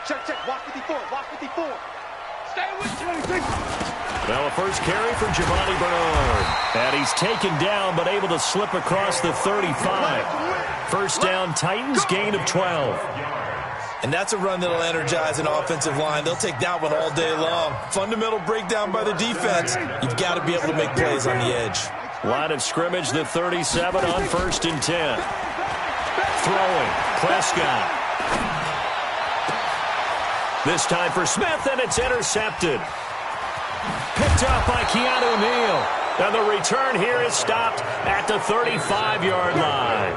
Check. Walk 54. Stay with you. Well, a first carry for Giovanni Bernard. And he's taken down, but able to slip across the 35. First down, Titans, gain of 12. And that's a run that'll energize an offensive line. They'll take that one all day long. Fundamental breakdown by the defense. You've got to be able to make plays on the edge. Line of scrimmage, the 37 on 1st and 10. Throwing, Prescott. This time for Smith, and it's intercepted. Picked up by Keanu Neal. And the return here is stopped at the 35-yard line.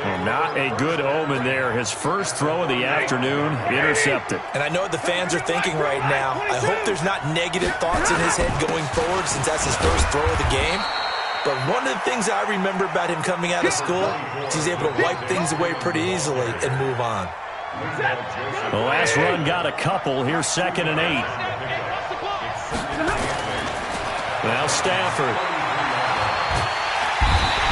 And not a good omen there. His first throw of the afternoon, intercepted. And I know what the fans are thinking right now. I hope there's not negative thoughts in his head going forward since that's his first throw of the game. But one of the things I remember about him coming out of school is he's able to wipe things away pretty easily and move on. The last run got a couple. Here's 2nd and 8. Now Stafford.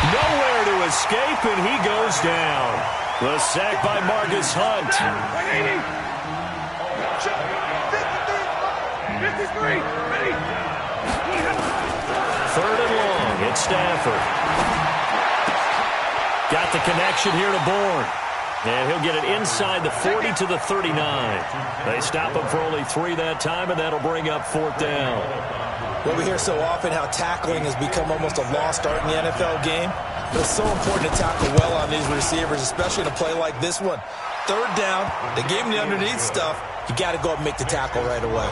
Nowhere to escape, and he goes down. The sack by Marcus Hunt. 3rd and long. It's Stafford. Got the connection here to Bourne. And he'll get it inside the 40 to the 39. They stop him for only 3 that time, and that'll bring up 4th down. Well, we hear so often how tackling has become almost a lost art in the NFL game. But it's so important to tackle well on these receivers, especially in a play like this one. 3rd down, they gave him the underneath stuff. You got to go up and make the tackle right away.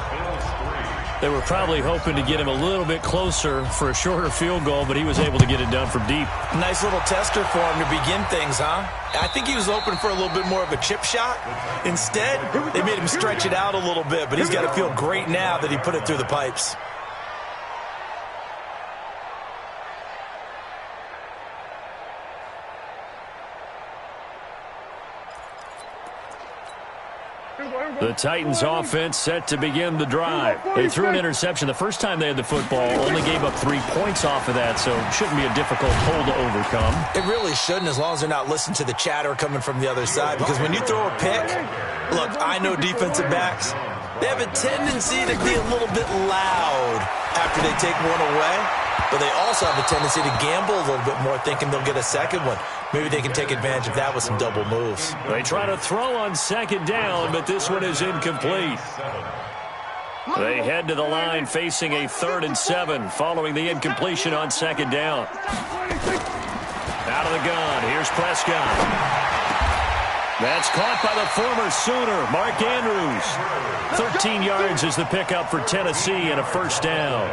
They were probably hoping to get him a little bit closer for a shorter field goal, but he was able to get it done from deep. Nice little tester for him to begin things, huh? I think he was hoping for a little bit more of a chip shot. Instead, they made him stretch it out a little bit, but he's got to feel great now that he put it through the pipes. The Titans offense set to begin the drive. They threw an interception the first time they had the football, only gave up 3 points off of that, so it shouldn't be a difficult hole to overcome. It really shouldn't, as long as they're not listening to the chatter coming from the other side, because when you throw a pick, look, I know defensive backs, they have a tendency to be a little bit loud after they take one away, but they also have a tendency to gamble a little bit more, thinking they'll get a second one. Maybe they can take advantage of that with some double moves. They try to throw on 2nd down, but this one is incomplete. They head to the line facing a 3rd and 7 following the incompletion on 2nd down. Out of the gun, here's Prescott. That's caught by the former Sooner, Mark Andrews. 13 yards is the pickup for Tennessee and a 1st down.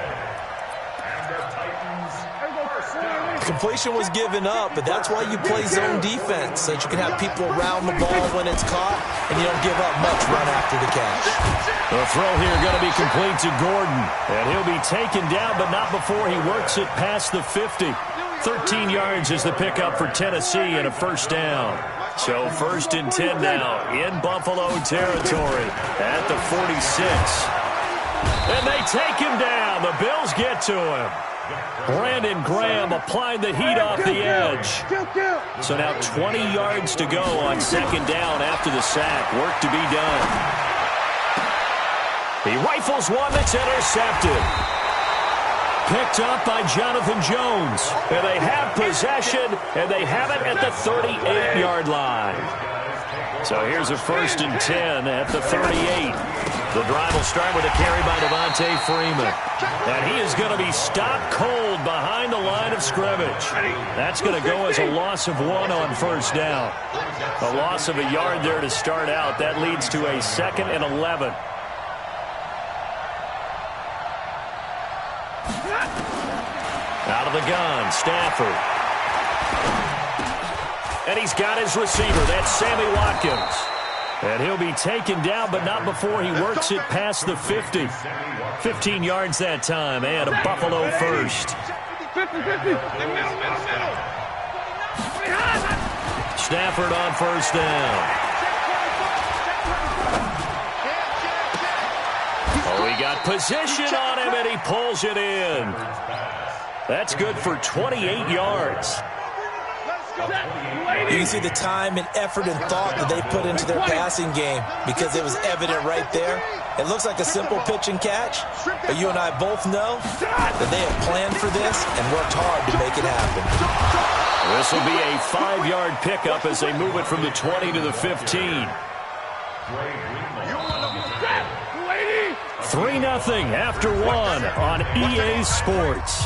Completion was given up, but that's why you play zone defense, so that you can have people around the ball when it's caught, and you don't give up much run after the catch. The throw here going to be complete to Gordon, and he'll be taken down, but not before he works it past the 50. 13 yards is the pickup for Tennessee and a 1st down. So 1st and 10 now in Buffalo territory at the 46. And they take him down. The Bills get to him. Brandon Graham applied the heat off the edge. So now 20 yards to go on 2nd down after the sack. Work to be done. He rifles one that's intercepted. Picked up by Jonathan Jones. And they have possession, and they have it at the 38-yard line. So here's a 1st and 10 at the 38. The drive will start with a carry by Devontae Freeman. And he is going to be stopped cold behind the line of scrimmage. That's going to go as a loss of 1 on 1st down. A loss of a yard there to start out. That leads to a 2nd and 11. Out of the gun, Stafford. And he's got his receiver. That's Sammy Watkins. And he'll be taken down, but not before he works it past the 50. 15 yards that time, and a Buffalo 1st. Stafford on 1st down. Oh, he got position on him, and he pulls it in. That's good for 28 yards. You can see the time and effort and thought that they put into their passing game because it was evident right there. It looks like a simple pitch and catch, but you and I both know that they have planned for this and worked hard to make it happen. This will be a 5-yard pickup as they move it from the 20 to the 15. 3-0 after 1 on EA Sports.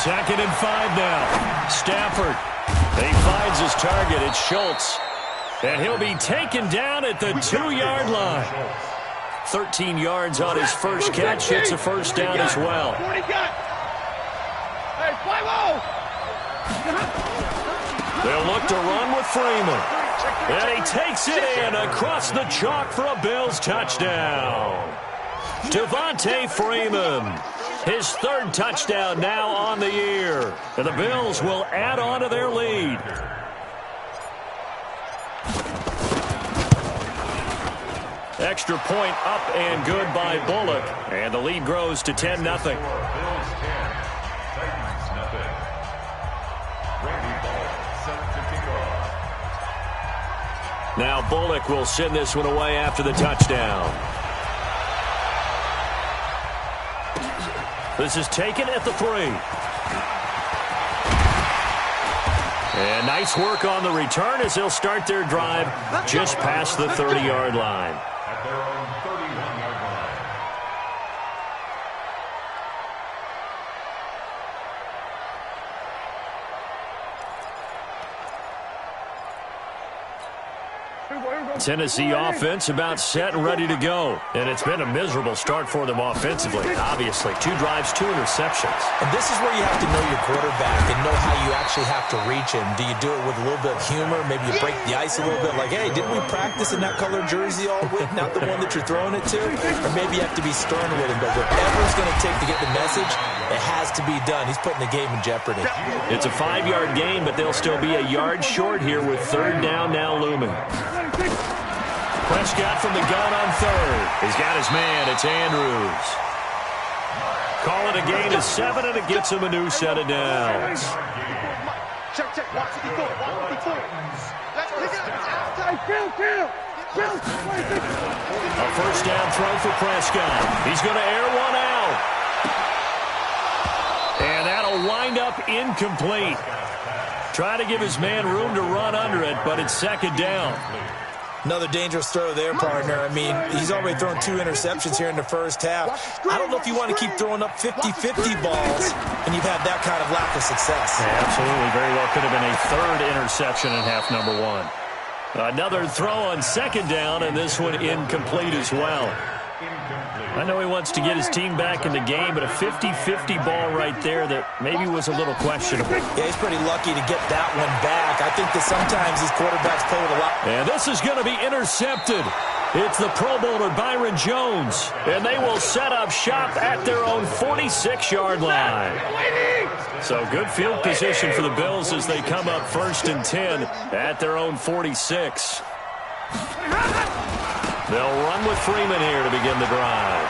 Second and 5 now. Stafford. He finds his target. It's Schultz. And he'll be taken down at the 2-yard line. 13 yards on his first catch. It's a first down as well. They'll look to run with Freeman. And he takes it in across the chalk for a Bills touchdown. Devontae Freeman. His third touchdown now on the year. And the Bills will add on to their lead. Extra point up and good by Bullock. And the lead grows to 10-0. Now Bullock will send this one away after the touchdown. This is taken at the 3. And nice work on the return as they'll start their drive just past the 30-yard line. At their own 31-yard line. Tennessee offense about set and ready to go. And it's been a miserable start for them offensively. Obviously, 2 drives, 2 interceptions. And this is where you have to know your quarterback and know how you actually have to reach him. Do you do it with a little bit of humor? Maybe you break the ice a little bit like, hey, didn't we practice in that colored jersey all week? Not the one that you're throwing it to? Or maybe you have to be stern with him. But whatever it's going to take to get the message, it has to be done. He's putting the game in jeopardy. It's a 5-yard gain, but they'll still be a yard short here with 3rd down now looming. Prescott from the gun on 3rd. He's got his man. It's Andrews. Call it a gain of 7, and it gets him a new set of downs. Check, check. Watch 54. Watch 54. Let's pick it up. A first down throw for Prescott. He's going to air one out. And that'll wind up incomplete. Try to give his man room to run under it, but it's 2nd down. Another dangerous throw there, partner. I mean, he's already thrown 2 interceptions here in the first half. I don't know if you want to keep throwing up 50-50 balls and you've had that kind of lack of success. Yeah, absolutely. Very well could have been a 3rd interception in half number 1. Another throw on 2nd down, and this one incomplete as well. I know he wants to get his team back in the game, but a 50-50 ball right there that maybe was a little questionable. Yeah, he's pretty lucky to get that one back. I think that sometimes these quarterbacks play with a lot. And this is going to be intercepted. It's the Pro Bowler Byron Jones, and they will set up shop at their own 46-yard line. So good field position for the Bills as they come up 1st and 10 at their own 46. They'll run with Freeman here to begin the drive.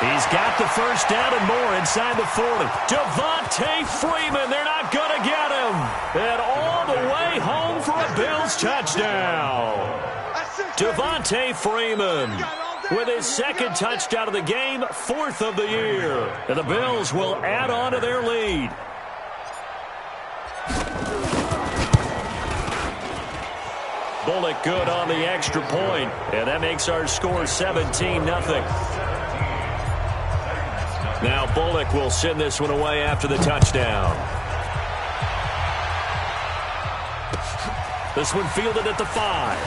He's got the first down and more inside the 40. Devontae Freeman, they're not going to get him. And all the way home for a Bills touchdown. Devontae Freeman with his 2nd touchdown of the game, 4th of the year. And the Bills will add on to their lead. Bullock good on the extra point, and that makes our score 17-0. Now Bullock will send this one away after the touchdown. This one fielded at the 5.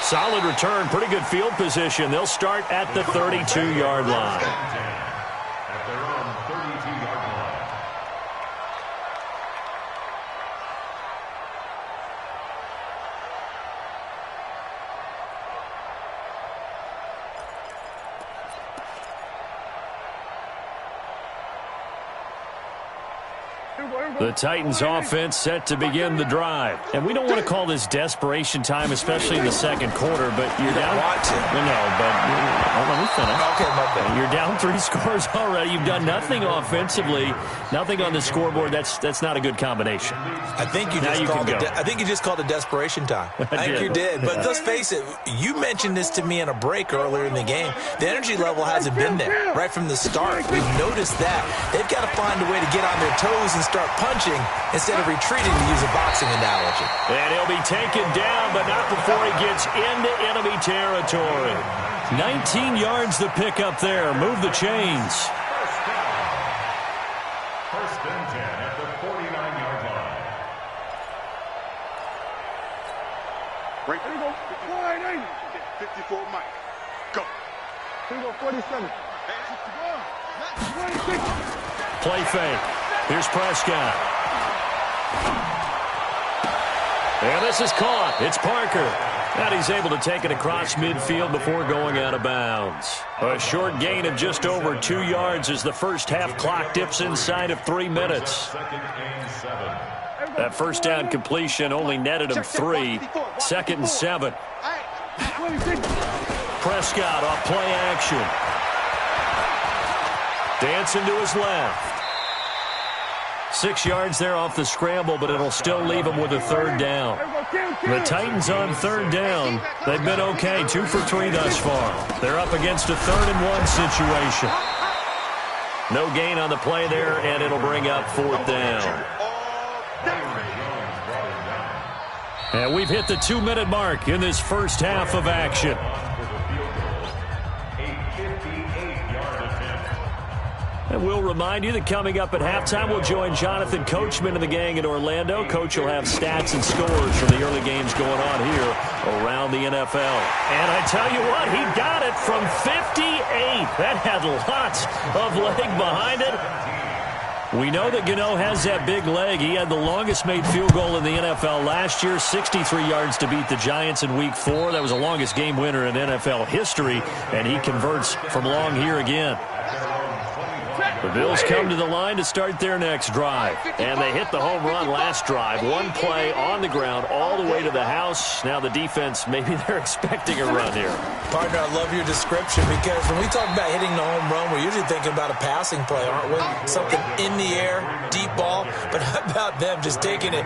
Solid return, pretty good field position. They'll start at the 32-yard line. The Titans offense set to begin the drive. And we don't want to call this desperation time, especially in the second quarter, but you're down. Want to. No, but let me finish. Okay, my bad. You're down 3 scores already. You've done nothing offensively, nothing on the scoreboard. That's not a good combination. I think you just called it desperation time. I think you did. But let's face it, you mentioned this to me in a break earlier in the game. The energy level hasn't been there right from the start. We've noticed that. They've got to find a way to get on their toes and start punching instead of retreating, to use a boxing analogy. And he'll be taken down, but not before he gets into enemy territory. 19 yards the pick up there. Move the chains. First and 10 at the 49-yard line. Right there you go. 54 Mike. Go. Here we go, 47. Play fake. Here's Prescott. And this is caught. It's Parker. And he's able to take it across midfield before going out of bounds. A short gain of just over 2 yards as the first half clock dips inside of 3 minutes. That first down completion only netted him 3. 2nd and 7. Prescott off play action. Dancing to his left. 6 yards there off the scramble, but it'll still leave him with a 3rd down. The Titans on 3rd down. They've been okay, 2 for 3 thus far. They're up against a 3rd and 1 situation. No gain on the play there, and it'll bring up 4th down. And we've hit the 2-minute mark in this first half of action. And we'll remind you that coming up at halftime, we'll join Jonathan Coachman and the gang in Orlando. Coach will have stats and scores from the early games going on here around the NFL. And I tell you what, he got it from 58. That had lots of leg behind it. We know that Gano has that big leg. He had the longest made field goal in the NFL last year, 63 yards to beat the Giants in Week 4. That was the longest game winner in NFL history, and he converts from long here again. The Bills come to the line to start their next drive. And they hit the home run last drive. One play on the ground all the way to the house. Now the defense, maybe they're expecting a run here. Partner, I love your description, because when we talk about hitting the home run, we're usually thinking about a passing play, aren't we? Something in the air, deep ball. But how about them just taking it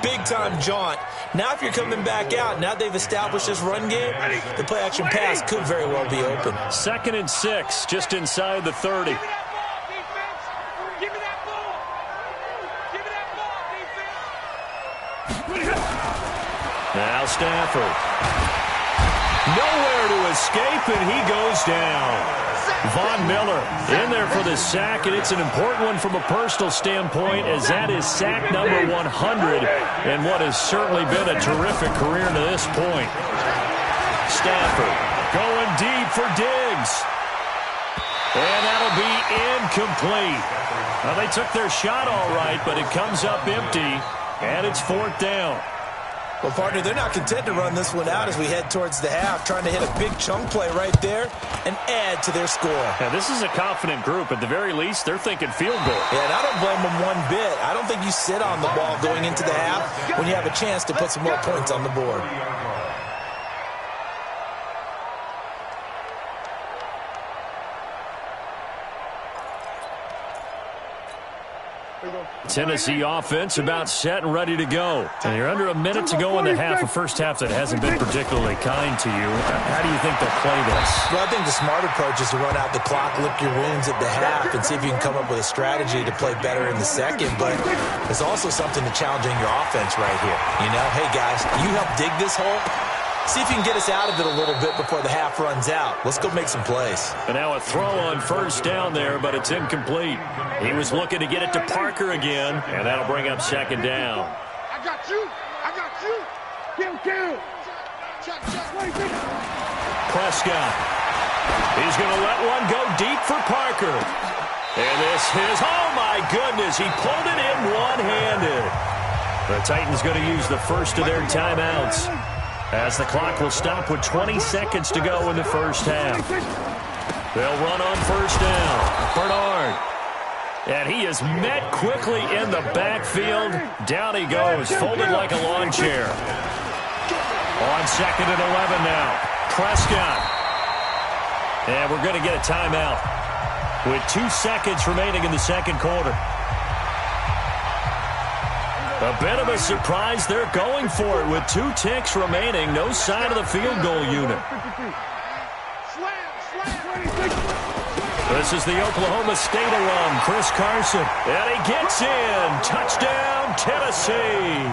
big-time jaunt? Now if you're coming back out, now they've established this run game, the play-action pass could very well be open. 2nd and 6, just inside the 30. Now Stafford. Nowhere to escape, and he goes down. Von Miller in there for the sack, and it's an important one from a personal standpoint, as that is sack number 100, and what has certainly been a terrific career to this point. Stafford going deep for Diggs. And that'll be incomplete. Well, they took their shot all right, but it comes up empty, and it's 4th down. Well, partner, they're not content to run this one out as we head towards the half, trying to hit a big chunk play right there and add to their score. Now, this is a confident group. At the very least, they're thinking field goal. Yeah, and I don't blame them one bit. I don't think you sit on the ball going into the half when you have a chance to put some more points on the board. Tennessee offense about set and ready to go. And you're under a minute to go in the half, a first half that hasn't been particularly kind to you. How do you think they'll play this? Well, I think the smart approach is to run out the clock, lick your wounds at the half, and see if you can come up with a strategy to play better in the second. But there's also something to challenging your offense right here. You know, hey, guys, you help dig this hole. See if you can get us out of it a little bit before the half runs out. Let's go make some plays. And now a throw on first down there, but it's incomplete. He was looking to get it to Parker again, and that'll bring up 2nd down. I got you. I got you. Kill. Check. Prescott. He's going to let one go deep for Parker. And this is, oh my goodness, he pulled it in one-handed. The Titans going to use the first of their timeouts, as the clock will stop with 20 seconds to go in the first half. They'll run on first down. Bernard. And he is met quickly in the backfield. Down he goes, folded like a lawn chair. On 2nd and 11 now. Prescott. And we're going to get a timeout with 2 seconds remaining in the second quarter. A bit of a surprise. They're going for it with 2 ticks remaining. No sign of the field goal unit. This is the Oklahoma State alum, Chris Carson. And he gets in. Touchdown, Tennessee.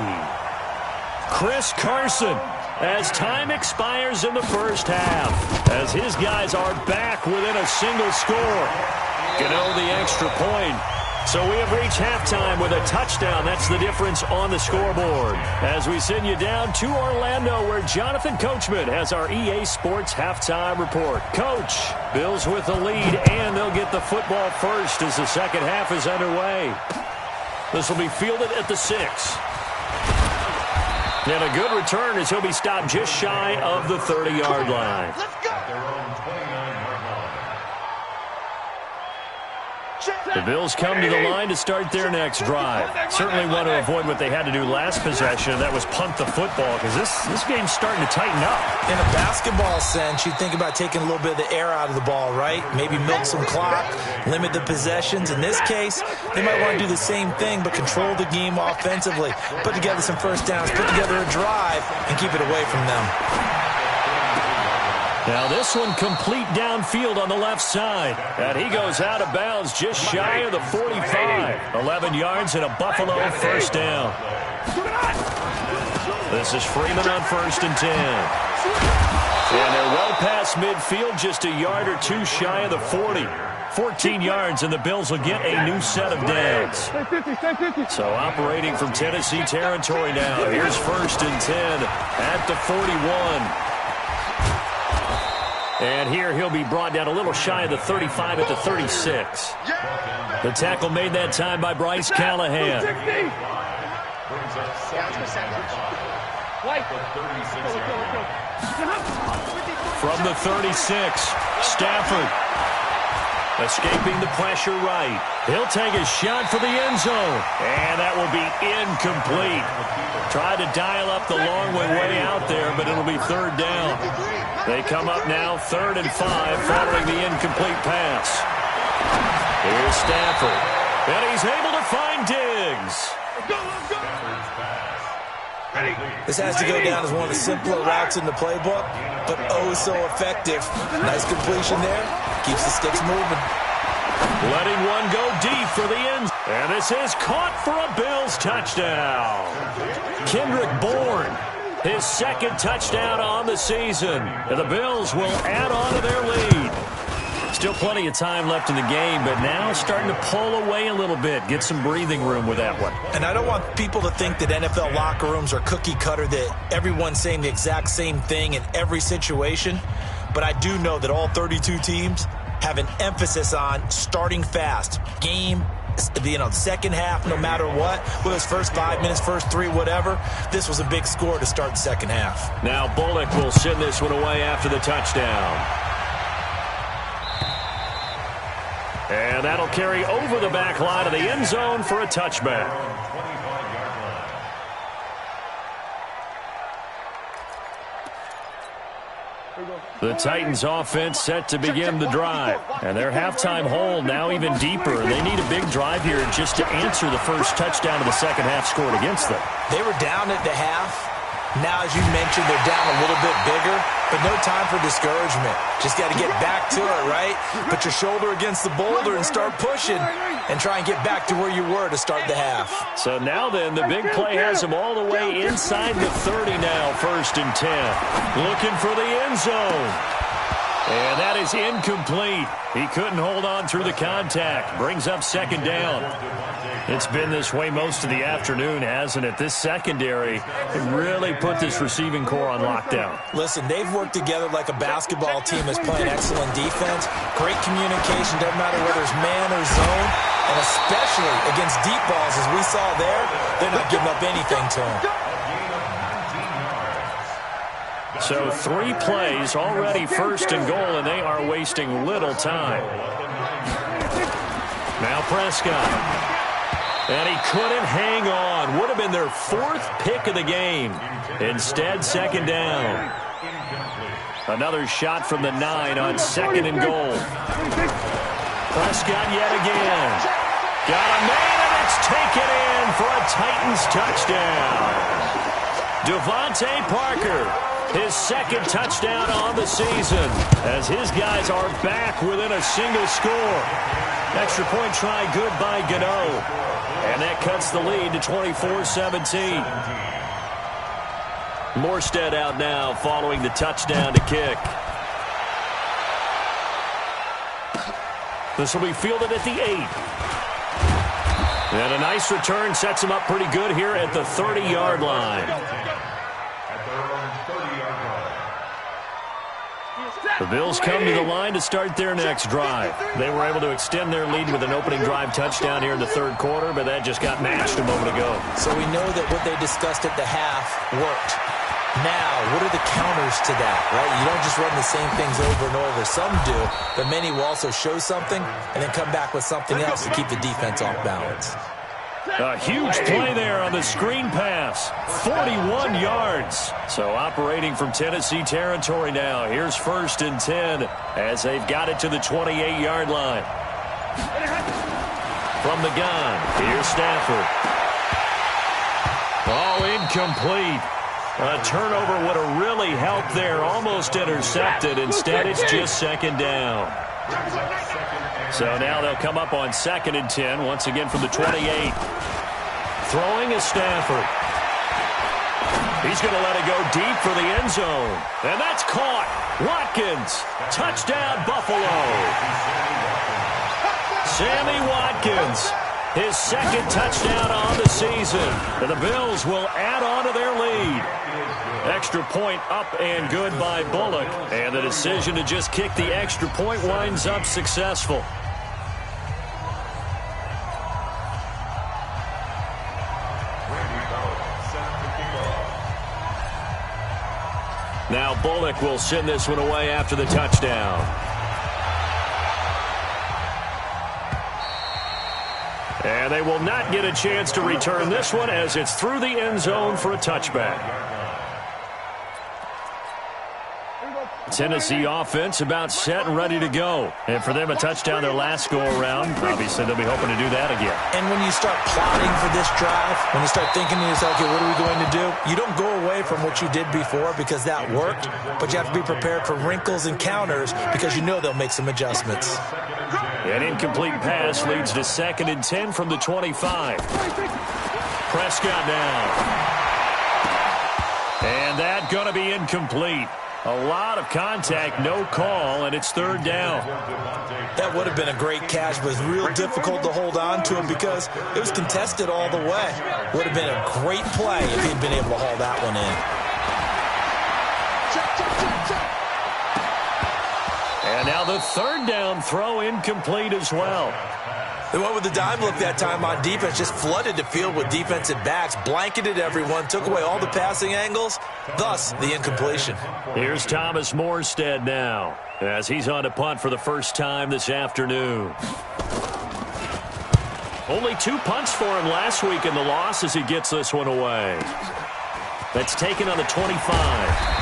Chris Carson, as time expires in the first half, as his guys are back within a single score. Gano the extra point. So we have reached halftime with a touchdown. That's the difference on the scoreboard. As we send you down to Orlando, where Jonathan Coachman has our EA Sports halftime report. Coach, Bills with the lead, and they'll get the football first as the second half is underway. This will be fielded at the 6. And a good return as he'll be stopped just shy of the 30-yard line. Let's go. The Bills come to the line to start their next drive. Certainly want to avoid what they had to do last possession. That was punt the football, because this game's starting to tighten up. In a basketball sense, you think about taking a little bit of the air out of the ball, right? Maybe milk some clock, limit the possessions. In this case, they might want to do the same thing, but control the game offensively. Put together some first downs, put together a drive, and keep it away from them. Now this one complete downfield on the left side. And he goes out of bounds just shy of the 45. 11 yards and a Buffalo first down. This is Freeman on 1st and 10. And they're well past midfield, just a yard or 2 shy of the 40. 14 yards, and the Bills will get a new set of downs. So operating from Tennessee territory now. Here's 1st and 10 at the 41. And here he'll be brought down a little shy of the 35 at the 36. The tackle made that time by Bryce Callahan. From the 36, Stafford. Escaping the pressure right. He'll take a shot for the end zone. And that will be incomplete. Tried to dial up the long way out there, but it'll be 3rd down. They come up now 3rd and 5 following the incomplete pass. Here's Stafford. And he's able to find Diggs. This has to go down as one of the simpler routes in the playbook, but oh so effective. Nice completion there. Keeps the sticks moving. Letting one go deep for the end. And this is caught for a Bills touchdown. Kendrick Bourne, his 2nd touchdown on the season. And the Bills will add on to their lead. Still plenty of time left in the game, but now starting to pull away a little bit. Get some breathing room with that one. And I don't want people to think that NFL locker rooms are cookie cutter, that everyone's saying the exact same thing in every situation. But I do know that all 32 teams have an emphasis on starting fast. Game, second half, no matter what. Whether it's first 5 minutes, first 3, whatever. This was a big score to start the second half. Now Bullock will send this one away after the touchdown. And that'll carry over the back line of the end zone for a touchback. The Titans offense set to begin the drive. And their halftime hole now even deeper. They need a big drive here just to answer the first touchdown of the second half scored against them. They were down at the half. Now, as you mentioned, they're down a little bit bigger, but no time for discouragement. Just got to get back to it, right? Put your shoulder against the boulder and start pushing and try and get back to where you were to start the half. So now then, the big play has them all the way inside the 30 now, 1st and 10. Looking for the end zone. And that is incomplete. He couldn't hold on through the contact. Brings up 2nd down. It's been this way most of the afternoon, hasn't it? This secondary really put this receiving core on lockdown. Listen, they've worked together like a basketball team that's playing excellent defense. Great communication, doesn't matter whether it's man or zone. And especially against deep balls, as we saw there, they're not giving up anything to them. So 3 plays, already 1st and goal, and they are wasting little time. Now Prescott. And he couldn't hang on. Would have been their 4th pick of the game. Instead, second down. Another shot from the 9 on 2nd and goal. Prescott yet again. Got a man, and it's taken in for a Titans touchdown. Devontae Parker, his 2nd touchdown on the season, as his guys are back within a single score. Extra point try good by Gano. And that cuts the lead to 24-17. Morstead out now following the touchdown to kick. This will be fielded at the 8. And a nice return sets him up pretty good here at the 30-yard line. The Bills come to the line to start their next drive. They were able to extend their lead with an opening drive touchdown here in the 3rd quarter, but that just got matched a moment ago. So we know that what they discussed at the half worked. Now, what are the counters to that, right? You don't just run the same things over and over. Some do, but many will also show something and then come back with something else to keep the defense off balance. A huge play there on the screen pass. 41 yards. So operating from Tennessee territory now. Here's 1st and 10 as they've got it to the 28-yard line. From the gun, here's Stafford. Oh, incomplete. A turnover would have really helped there. Almost intercepted. Instead, it's just 2nd down. So now they'll come up on 2nd and 10, once again from the 28. Throwing is Stafford. He's going to let it go deep for the end zone. And that's caught. Watkins. Touchdown, Buffalo. Sammy Watkins. His 2nd touchdown on the season. And the Bills will add on to their lead. Extra point up and good by Bullock. And the decision to just kick the extra point winds up successful. Now Bullock will send this one away after the touchdown. And they will not get a chance to return this one as it's through the end zone for a touchback. Tennessee offense about set and ready to go. And for them, a touchdown their last go-around. Obviously, they'll be hoping to do that again. And when you start plotting for this drive, when you start thinking to yourself, okay, what are we going to do? You don't go away from what you did before because that worked, but you have to be prepared for wrinkles and counters because you know they'll make some adjustments. An incomplete pass leads to 2nd and 10 from the 25. Prescott down. And that going to be incomplete. A lot of contact, no call, and it's 3rd down. That would have been a great catch, but it's real difficult to hold on to him because it was contested all the way. Would have been a great play if he'd been able to haul that one in. And now the 3rd down throw incomplete as well. They went with the dime look that time on defense, just flooded the field with defensive backs, blanketed everyone, took away all the passing angles, thus the incompletion. Here's Thomas Morstead now as he's on to punt for the first time this afternoon. Only 2 punts for him last week in the loss as he gets this one away. That's taken on the 25.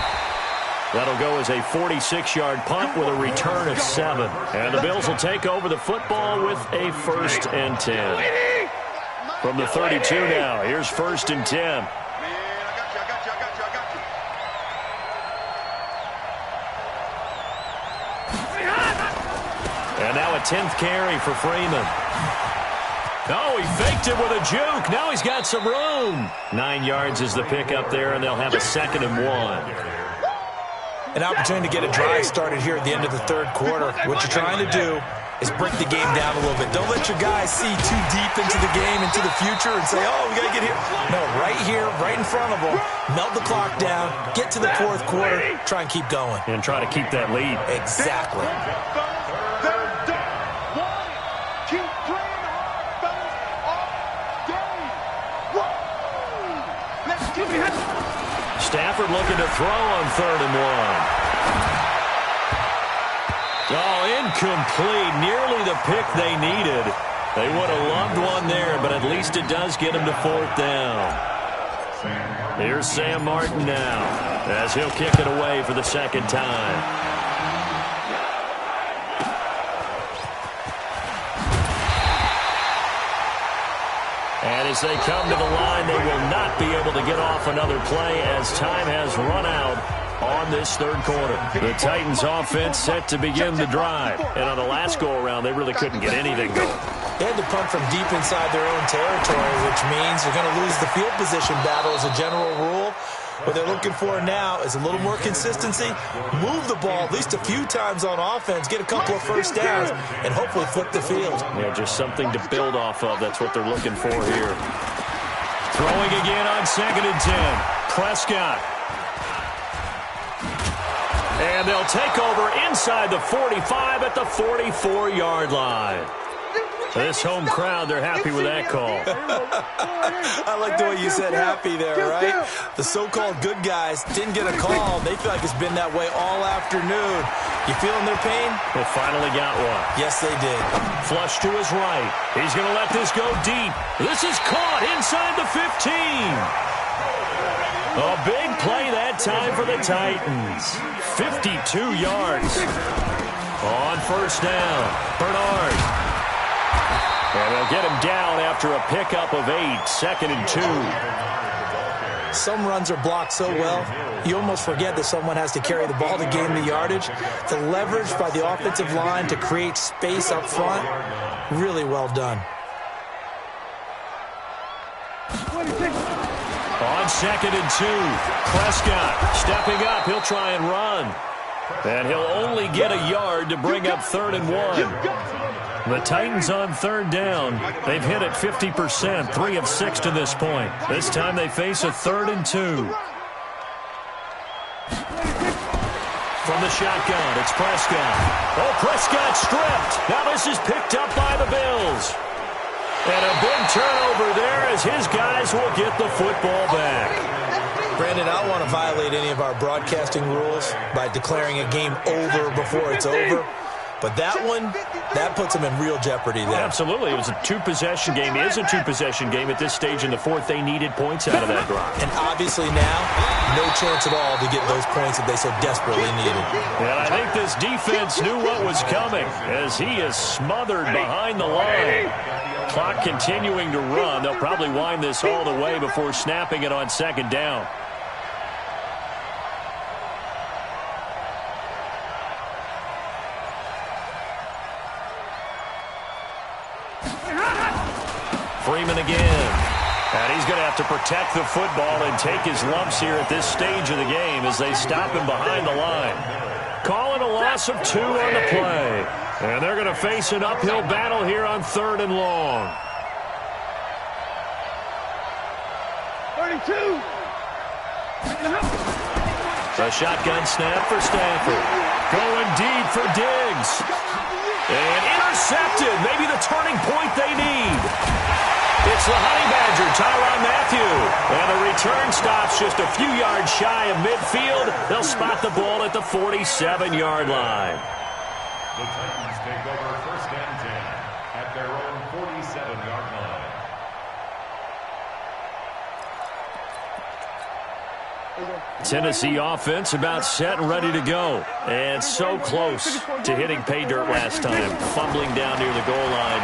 That'll go as a 46-yard punt with a return of 7. And the Bills will take over the football with a 1st and 10. From the 32 now, here's 1st and 10. And now a 10th carry for Freeman. Oh, he faked it with a juke. Now he's got some room. 9 yards is the pickup there, and they'll have a 2nd and 1. An opportunity to get a drive started here at the end of the 3rd quarter. What you're trying to do is break the game down a little bit. Don't let your guys see too deep into the game, into the future, and say, oh, we got to get here. No, right here, right in front of them. Melt the clock down, get to the 4th quarter, try and keep going. And try to keep that lead. Exactly. Stafford looking to throw on 3rd and 1. Oh, incomplete. Nearly the pick they needed. They would have loved one there, but at least it does get him to 4th down. Here's Sam Martin now, as he'll kick it away for the 2nd time. And as they come to the line, they will not be able to get off another play as time has run out on this 3rd quarter. The Titans offense set to begin the drive. And on the last go-around, they really couldn't get anything going. They had to punt from deep inside their own territory, which means they're going to lose the field position battle as a general rule. What they're looking for now is a little more consistency, move the ball at least a few times on offense, get a couple of first downs, and hopefully flip the field. Yeah, just something to build off of. That's what they're looking for here. Throwing again on 2nd and 10. Prescott. And they'll take over inside the 45 at the 44-yard line. This home crowd, they're happy with that call. I like the way you said happy there, right? The so-called good guys didn't get a call. They feel like it's been that way all afternoon. You feeling their pain? They finally got one. Yes, they did. Flush to his right. He's going to let this go deep. This is caught inside the 15. A big play that time for the Titans. 52 yards. On 1st down, Bernard. And they'll get him down after a pickup of 8, 2nd and 2. Some runs are blocked so well, you almost forget that someone has to carry the ball to gain the yardage. The leverage by the offensive line to create space up front, really well done. On 2nd and 2, Prescott stepping up. He'll try and run. And he'll only get a yard to bring up 3rd and 1. The Titans on 3rd down. They've hit it 50%, 3 of 6 to this point. This time they face a 3rd and 2. From the shotgun, it's Prescott. Oh, Prescott stripped. Now this is picked up by the Bills. And a big turnover there as his guys will get the football back. Brandon, I don't want to violate any of our broadcasting rules by declaring a game over before it's over. But that one, that puts them in real jeopardy there. Absolutely. It was a 2-possession game. It is a 2-possession game at this stage in the 4th. They needed points out of that drive. And obviously now, no chance at all to get those points that they so desperately needed. And I think this defense knew what was coming as he is smothered behind the line. Clock continuing to run. They'll probably wind this all the way before snapping it on 2nd down. Freeman again. And he's going to have to protect the football and take his lumps here at this stage of the game as they stop him behind the line. Calling a loss of 2 on the play. And they're going to face an uphill battle here on 3rd and long. 32. A shotgun snap for Stanford. Going deep for Diggs. And intercepted. Maybe the turning point they need. It's the Honey Badger, Tyrann Mathieu. And the return stops just a few yards shy of midfield. They'll spot the ball at the 47-yard line. The Titans take over 1st and 10 at their own 47-yard line. Tennessee offense about set and ready to go. And so close to hitting pay dirt last time, fumbling down near the goal line.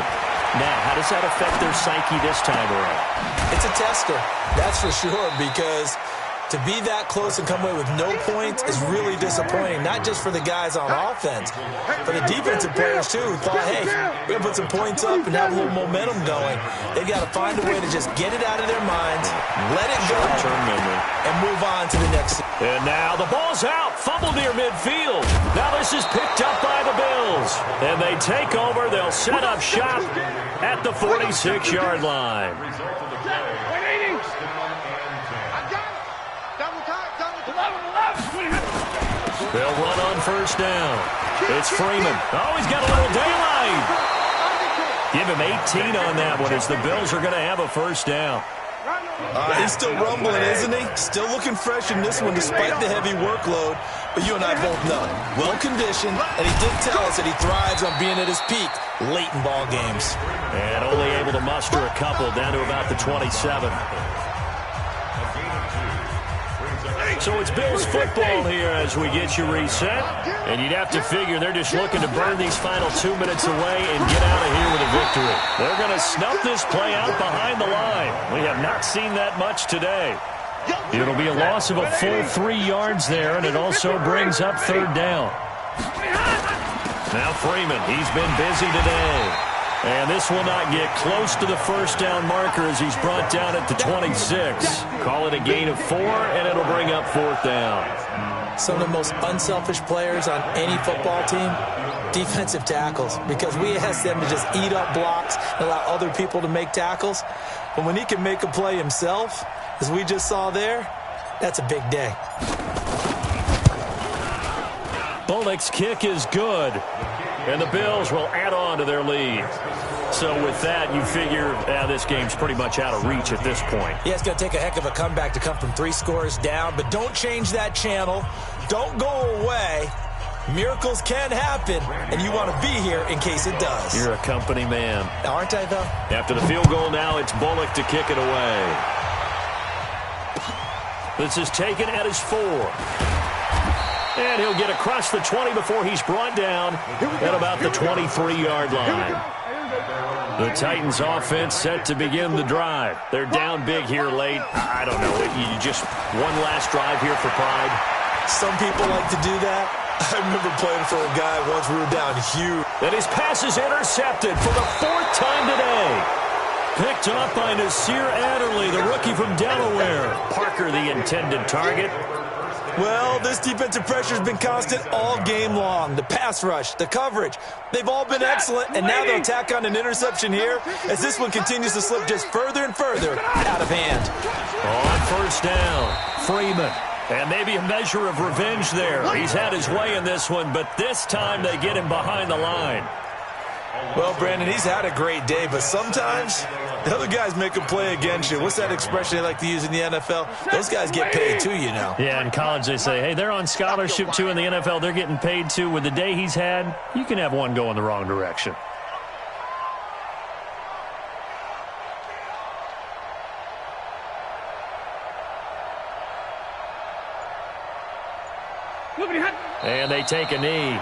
Now, how does that affect their psyche this time around? It's a tester, that's for sure, because to be that close and come away with no points is really disappointing, not just for the guys on offense, but the defensive players, too, who thought, hey, we're going to put some points up and have a little momentum going. They've got to find a way to just get it out of their minds, let it go, and move on to the next. And now the ball's out, fumbled near midfield. Now this is picked up by the Bills. And they take over, they'll set up shop at the 46-yard line. They'll run on 1st down. It's Freeman. Oh, he's got a little daylight. Give him 18 on that one as the Bills are going to have a 1st down. He's still rumbling, isn't he? Still looking fresh in this one despite the heavy workload. But you and I both know, well-conditioned, and he did tell us that he thrives on being at his peak late in ball games. And only able to muster a couple down to about the 27. So it's Bills football here as we get you reset. And you'd have to figure they're just looking to burn these final 2 minutes away and get out of here with a victory. They're going to snuff this play out behind the line. We have not seen that much today. It'll be a loss of a full 3 yards there, and it also brings up third down. Now Freeman, he's been busy today. And this will not get close to the first down marker as he's brought down at the 26. Call it a gain of 4, and it'll bring up fourth down. Some of the most unselfish players on any football team, defensive tackles, because we ask them to just eat up blocks and allow other people to make tackles. But when he can make a play himself, as we just saw there, that's a big day. Bullock's kick is good, and the Bills will add on to their lead. So with that, you figure this game's pretty much out of reach at this point. Yeah, it's going to take a heck of a comeback to come from 3 scores down, but don't change that channel. Don't go away. Miracles can happen, and you want to be here in case it does. You're a company man. Aren't I, though? After the field goal now, it's Bullock to kick it away. This is taken at his 4. And he'll get across the 20 before he's brought down at about the 23-yard line. The Titans offense set to begin the drive. They're down big here late. I don't know. You just one last drive here for pride. Some people like to do that. I remember playing for a guy once we were down huge. And his pass is intercepted for the 4th time today. Picked up by Nasir Adderley, the rookie from Delaware. Parker, the intended target. Well, this defensive pressure has been constant all game long. The pass rush, the coverage, they've all been excellent, and now they'll tack on an interception here as this one continues to slip just further and further out of hand. On first down, Freeman. And maybe a measure of revenge there. He's had his way in this one, but this time they get him behind the line. Well, Brandon, he's had a great day, but sometimes the other guys make a play against you. What's that expression they like to use in the NFL? Those guys get paid too, you know. Yeah, in college they say, hey, they're on scholarship too. In the NFL, they're getting paid too. With the day he's had, you can have one go in the wrong direction. And they take a knee.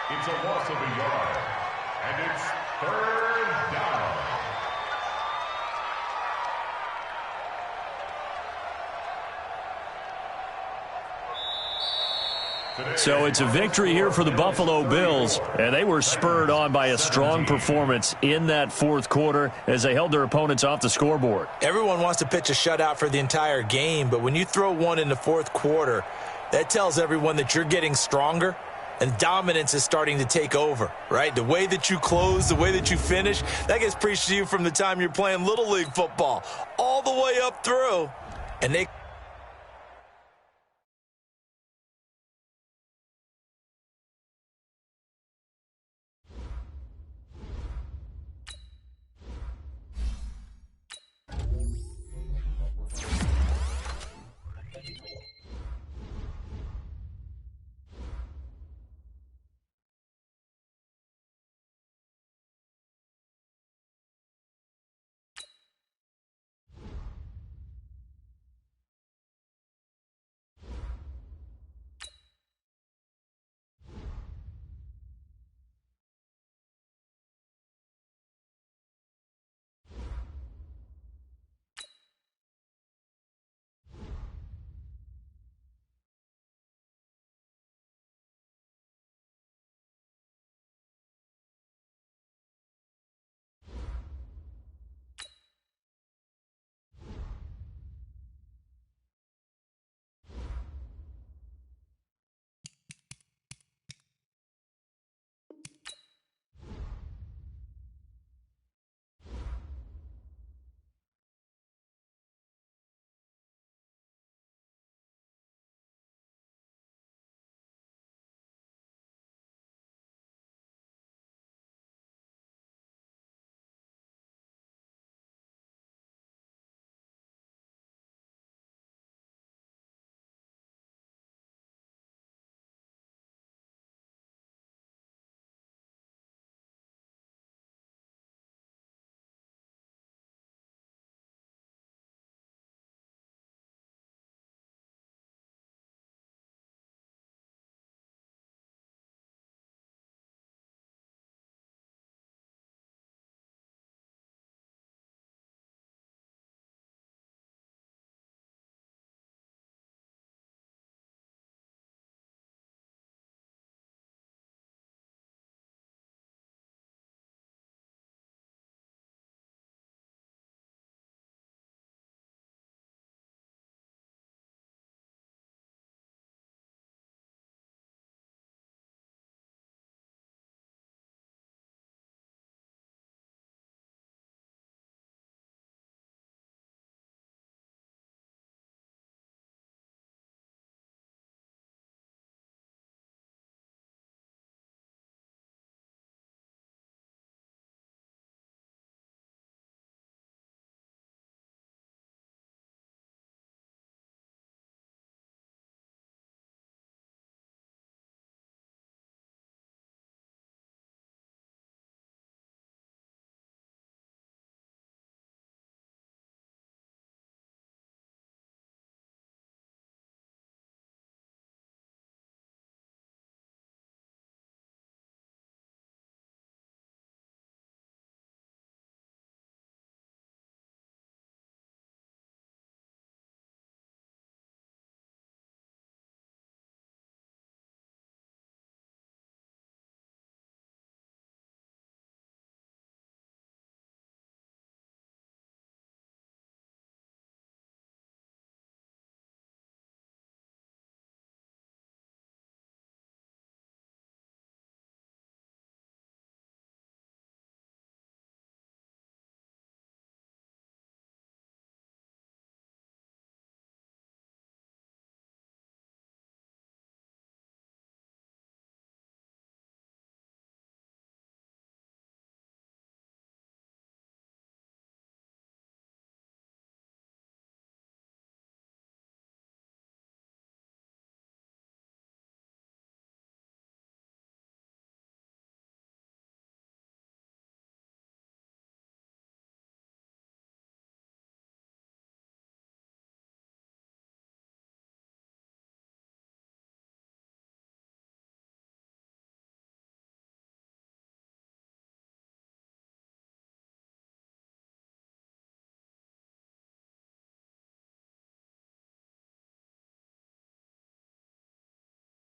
It's a loss of a yard, and it's third down. So it's a victory here for the Buffalo Bills, and they were spurred on by a strong performance in that 4th quarter as they held their opponents off the scoreboard. Everyone wants to pitch a shutout for the entire game, but when you throw one in the 4th quarter, that tells everyone that you're getting stronger and dominance is starting to take over, right? The way that you close, the way that you finish, that gets preached to you from the time you're playing Little League football all the way up through, and they